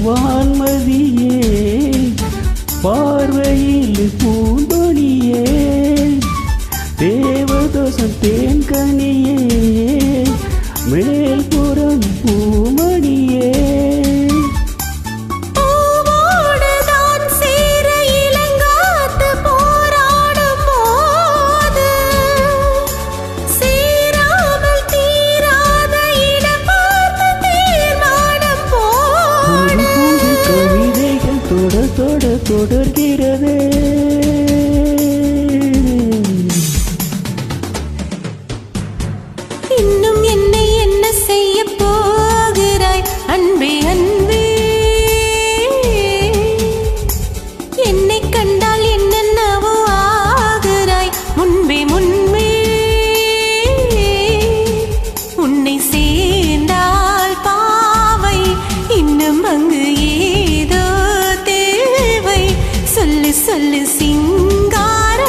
வான்மதியே பார்வையில் பூந்தொழியே தேவதோசம் தேன்கனியே மேல்புறம் பூமணியே தொடர்கிறதே இன்னும் என்னை என்ன செய்ய போகிறாய் அன்பே அன்பே என்னை கண்டால் என்னென்னவோ ஆகிறாய் முன்பே முன்பே உன்னை சேர்ந்தால் பாவை இன்னும் அங்கு ஏதோ சொல்லு சொல்லு சிங்காரவேலா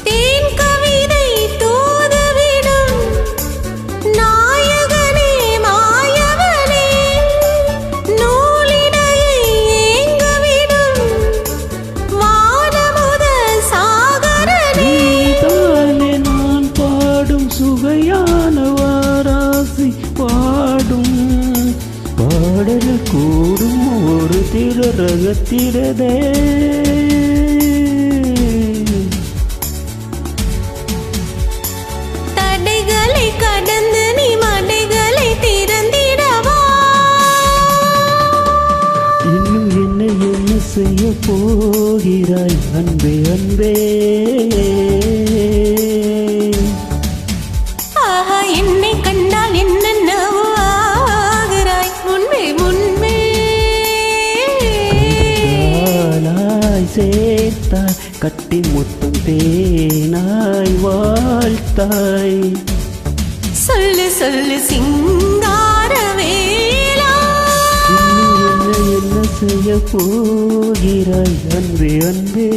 தேன் கவிதை தூதுவிடும் நாயகனே மாயவனே சுவையானவாராசி பாடும் பாடல் கூடும் ஒரு திரகத்திரதே தடைகளை கடந்து நீ மடைகளை திறந்திடவா இன்னும் என்ன செய்ய போகிறாய் அன்பே அன்பே என்னை கண்டால் என்னென்னவோ ஆகிறாய் முன்பே முன்பே சேர்த்தாய் கட்டி முத்தம் தேனாய் வாழ்த்தாய் சொல்லு சொல்லு சிங்காரவேலா என்ன செய்ய போகிறாய் அன்பே அன்பே